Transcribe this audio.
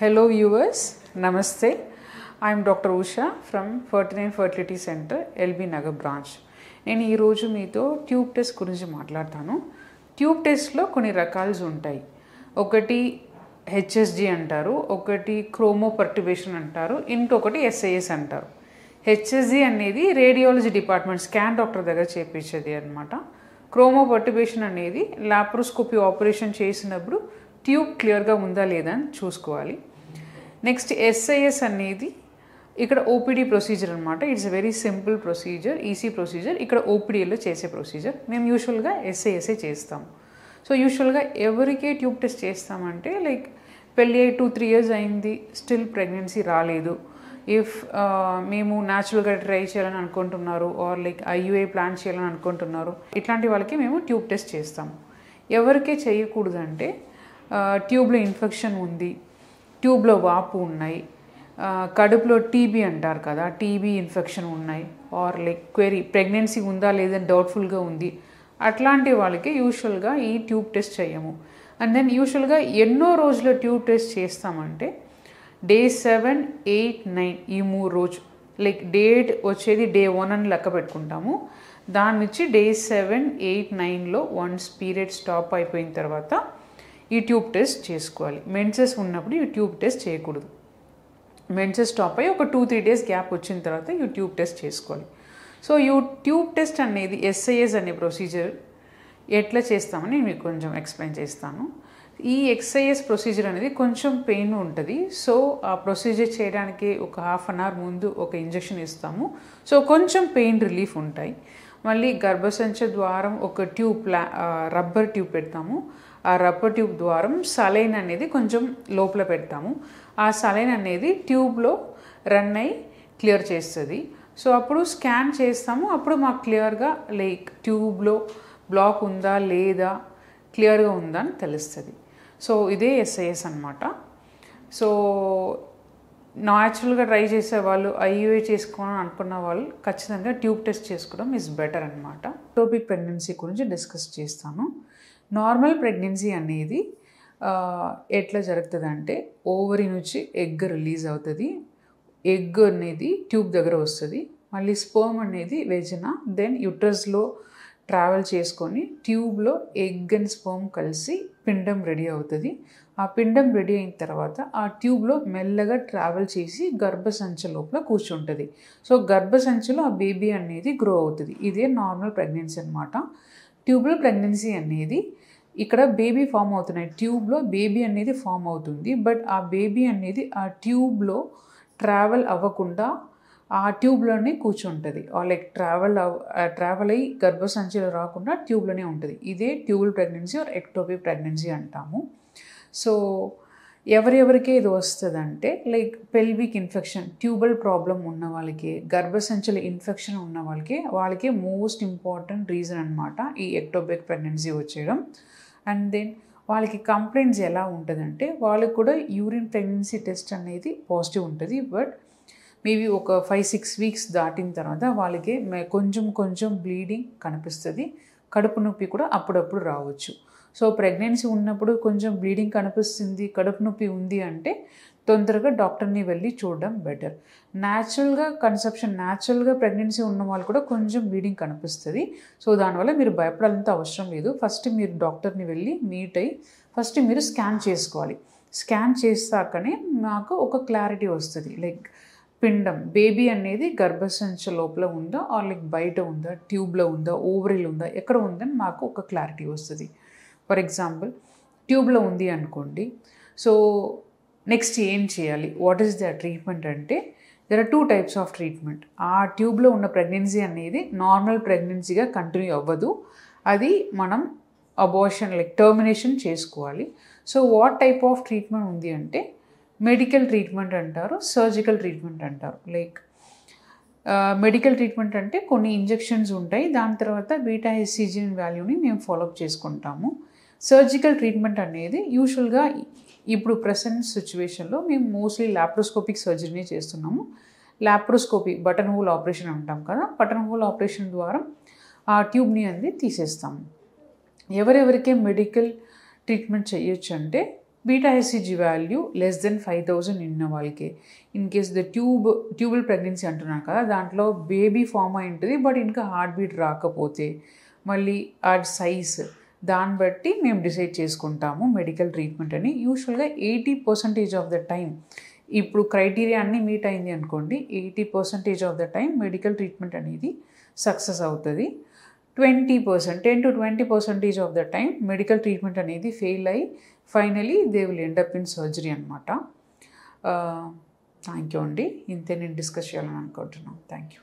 Hello viewers, Namaste. I am Dr. Usha from 49 Fertility Center, LB Nagar branch. నేను ఈరోజు మీతో tube test గురించి మాట్లాడతాను. ట్యూబ్ టెస్ట్లో కొన్ని రకాలు ఉంటాయి. ఒకటి హెచ్ఎస్జి అంటారు, ఒకటి క్రోమో పర్టిబేషన్ అంటారు, ఇంకొకటి ఎస్ఐఎస్ అంటారు. హెచ్ఎస్జి అనేది రేడియాలజీ డిపార్ట్మెంట్ స్కాన్ డాక్టర్ దగ్గర చేపించేది అనమాట. క్రోమో పర్టిబేషన్ అనేది లాప్రోస్కోపీ ఆపరేషన్ చేసినప్పుడు ట్యూబ్ క్లియర్గా ఉందా లేదా అని చూసుకోవాలి. నెక్స్ట్ ఎస్ఐఎస్ అనేది ఇక్కడ ఓపీడీ ప్రొసీజర్ అనమాట. It's a very simple procedure, easy procedure. ఇక్కడ ఓపీడీలో చేసే ప్రొసీజర్. మేము యూజువల్గా ఎస్ఐఎస్ఏ చేస్తాము. సో యూజువల్గా ఎవరికే ట్యూబ్ టెస్ట్ చేస్తామంటే లైక్ పెళ్ళి అయ్యి 2-3 years అయింది, స్టిల్ ప్రెగ్నెన్సీ రాలేదు, ఇఫ్ మేము న్యాచురల్గా ట్రై చేయాలని అనుకుంటున్నారు, ఆర్ లైక్ ఐయుఏ ప్లాన్ చేయాలని అనుకుంటున్నారు, ఇట్లాంటి వాళ్ళకి మేము ట్యూబ్ టెస్ట్ చేస్తాము. ఎవరికే చేయకూడదంటే ట్యూబ్లో ఇన్ఫెక్షన్ ఉంది, ట్యూబ్లో వాపు ఉన్నాయి, కడుపులో టీబీ అంటారు కదా, టీబీ ఇన్ఫెక్షన్ ఉన్నాయి, ఆర్ లైక్ క్వెరీ ప్రెగ్నెన్సీ ఉందా లేదని డౌట్ఫుల్గా ఉంది, అట్లాంటి వాళ్ళకి యూజువల్గా ఈ ట్యూబ్ టెస్ట్ చేయము. అండ్ దెన్ యూజువల్గా ఎన్నో రోజుల ట్యూబ్ టెస్ట్ చేస్తామంటే Day 7, 8, 9 ఈ 3 రోజు లైక్ డేట్ వచ్చేది Day 1 అని లెక్క పెట్టుకుంటాము. దాని నుంచి Day 7, 8, 9లో వన్స్ పీరియడ్ స్టాప్ అయిపోయిన తర్వాత ఈ ట్యూబ్ టెస్ట్ చేసుకోవాలి. మెన్సెస్ ఉన్నప్పుడు ఈ ట్యూబ్ టెస్ట్ చేయకూడదు. మెన్సెస్ స్టాప్ అయ్యి ఒక 2-3 days గ్యాప్ వచ్చిన తర్వాత ఈ ట్యూబ్ టెస్ట్ చేసుకోవాలి. సో ఈ ట్యూబ్ టెస్ట్ అనేది ఎస్ఐఎస్ అనే ప్రొసీజర్ ఎట్లా చేస్తామని మీకు కొంచెం ఎక్స్ప్లెయిన్ చేస్తాను. ఈ ఎస్ఐఎస్ ప్రొసీజర్ అనేది కొంచెం పెయిన్ ఉంటుంది. సో ఆ ప్రొసీజర్ చేయడానికి ఒక 1/2 hour ముందు ఒక ఇంజెక్షన్ ఇస్తాము. సో కొంచెం పెయిన్ రిలీఫ్ ఉంటాయి. మళ్ళీ గర్భసంచ ద్వారం ఒక ట్యూబ్ రబ్బర్ ట్యూబ్ పెడతాము. ఆ రబ్బర్ ట్యూబ్ ద్వారం సలైన్ అనేది కొంచెం లోపల పెడతాము. ఆ సలైన్ అనేది ట్యూబ్లో రన్ అయ్యి క్లియర్ చేస్తుంది. సో అప్పుడు స్కాన్ చేస్తాము. అప్పుడు మాకు క్లియర్గా లైక్ ట్యూబ్లో బ్లాక్ ఉందా లేదా, క్లియర్గా ఉందా అని తెలుస్తుంది. సో ఇదే ఎస్ఐఎస్ అనమాట. సో న్యాచురల్గా ట్రై చేసే వాళ్ళు, ఐయుఏ చేసుకోవాలని అనుకున్న వాళ్ళు ఖచ్చితంగా ట్యూబ్ టెస్ట్ చేసుకోవడం ఈజ్ బెటర్ అనమాట. ఎక్టోపిక్ ప్రెగ్నెన్సీ గురించి డిస్కస్ చేస్తాను. నార్మల్ ప్రెగ్నెన్సీ అనేది ఎట్లా జరుగుతుంది అంటే ఓవరీ నుంచి ఎగ్ రిలీజ్ అవుతుంది. ఎగ్ అనేది ట్యూబ్ దగ్గర వస్తుంది. మళ్ళీ స్పర్మ్ అనేది వెజినా, దెన్ యూట్రస్లో ట్రావెల్ చేసుకొని ట్యూబ్లో ఎగ్ అండ్ స్పర్మ్ కలిసి పిండం రెడీ అవుతుంది. ఆ పిండం రెడీ అయిన తర్వాత ఆ ట్యూబ్లో మెల్లగా ట్రావెల్ చేసి గర్భసంచి లోపల కూర్చుంటుంది. సో గర్భసంచిలో ఆ బేబీ అనేది గ్రో అవుతుంది. ఇదే నార్మల్ ప్రెగ్నెన్సీ అనమాట. ట్యూబ్లో ప్రెగ్నెన్సీ అనేది ఇక్కడ బేబీ ఫామ్ అవుతున్నాయి, ట్యూబ్లో బేబీ అనేది ఫామ్ అవుతుంది. బట్ ఆ బేబీ అనేది ఆ ట్యూబ్లో ట్రావెల్ అవ్వకుండా ఆ ట్యూబ్లోనే కూర్చుంటుంది. లైక్ ట్రావెల్ అయ్యి గర్భసంచిలో రాకుండా ట్యూబ్లోనే ఉంటుంది. ఇదే tubal pregnancy or ectopic pregnancy అంటాము. సో ఎవరెవరికే ఇది వస్తుందంటే like pelvic infection, tubal problem ఉన్న వాళ్ళకి, గర్భసంచుల ఇన్ఫెక్షన్ ఉన్న వాళ్ళకి మోస్ట్ ఇంపార్టెంట్ రీజన్ అనమాట ఈ ఎక్టోపిక్ ప్రెగ్నెన్సీ వచ్చేయడం. అండ్ దెన్ వాళ్ళకి కంప్లైంట్స్ ఎలా ఉంటుందంటే వాళ్ళకి కూడా యూరిన్ ప్రెగ్నెన్సీ టెస్ట్ అనేది పాజిటివ్ ఉంటుంది. బట్ మేబీ ఒక 5-6 weeks దాటిన తర్వాత వాళ్ళకి కొంచెం బ్లీడింగ్ కనిపిస్తుంది. కడుపు నొప్పి కూడా అప్పుడప్పుడు రావచ్చు. సో ప్రెగ్నెన్సీ ఉన్నప్పుడు కొంచెం బ్లీడింగ్ కనిపిస్తుంది, కడుపు నొప్పి ఉంది అంటే తొందరగా డాక్టర్ని వెళ్ళి చూడడం బెటర్. న్యాచురల్గా ప్రెగ్నెన్సీ ఉన్న వాళ్ళు కూడా కొంచెం బ్లీడింగ్ కనిపిస్తుంది. సో దానివల్ల మీరు భయపడాలంత అవసరం లేదు. ఫస్ట్ మీరు డాక్టర్ని వెళ్ళి మీట్ అయ్యి ఫస్ట్ మీరు స్కాన్ చేసుకోవాలి. స్కాన్ చేస్తాకనే మాకు ఒక క్లారిటీ వస్తుంది. లైక్ పిండం బేబీ అనేది గర్భసంచ లోపల ఉందా, ఆర్ లైక్ బయట ఉందా, ట్యూబ్లో ఉందా, ఓవరీలో ఉందా, ఎక్కడ ఉందని మాకు ఒక క్లారిటీ వస్తుంది. ఫర్ ఎగ్జాంపుల్ ట్యూబ్లో ఉంది అనుకోండి. సో నెక్స్ట్ ఏం చేయాలి, వాట్ ఈస్ ద ట్రీట్మెంట్ అంటే there are 2 types of treatment. ఆ ట్యూబ్లో ఉన్న ప్రెగ్నెన్సీ అనేది నార్మల్ ప్రెగ్నెన్సీగా కంటిన్యూ అవ్వదు. అది మనం అబార్షన్ లైక్ టర్మినేషన్ చేసుకోవాలి. So what type of treatment ఉంది అంటే మెడికల్ ట్రీట్మెంట్ అంటారు, సర్జికల్ ట్రీట్మెంట్ అంటారు. లైక్ మెడికల్ ట్రీట్మెంట్ అంటే కొన్ని ఇంజెక్షన్స్ ఉంటాయి, దాని తర్వాత బీటా హెచ్సిజిన్ వాల్యూని మేము ఫాలోఅప్ చేసుకుంటాము. సర్జికల్ ట్రీట్మెంట్ అనేది యూజువల్గా ఇప్పుడు ప్రెసెంట్ సిచ్యువేషన్లో మేము మోస్ట్లీ లాప్రోస్కోపిక్ సర్జరీనే చేస్తున్నాము. లాప్రోస్కోపీ బటన్ హోల్ ఆపరేషన్ అంటాం కదా, బటన్ హోల్ ఆపరేషన్ ద్వారా ఆ ట్యూబ్ని అనేది తీసేస్తాము. ఎవరెవరికే మెడికల్ ట్రీట్మెంట్ చేయొచ్చు అంటే beta HCG value less than 5000 ఉన్న వాళ్ళకి, in case the tubal pregnancy అంటున్నాను కదా, దాంట్లో బేబీ ఫామ్ అయి ఉంటుంది బట్ ఇంకా హార్ట్ బీట్ రాకపోతే, మళ్ళీ ఆ సైజ్ దాన్ని బట్టి మేము డిసైడ్ చేసుకుంటాము మెడికల్ ట్రీట్మెంట్ అని. యూజువల్గా 80% ఆఫ్ ద టైం, ఇప్పుడు క్రైటీరియా అన్నీ మీట్ అయింది అనుకోండి, 80% of the time medical treatment అనేది సక్సెస్ అవుతుంది. 10 to 20% of the time medical treatment అనేది ఫెయిల్ అయ్యి finally they will end up in surgery అనమాట. థ్యాంక్ యూ అండి. ఇంతే నేను డిస్కస్ చేయాలని అనుకుంటున్నాను. Thank you.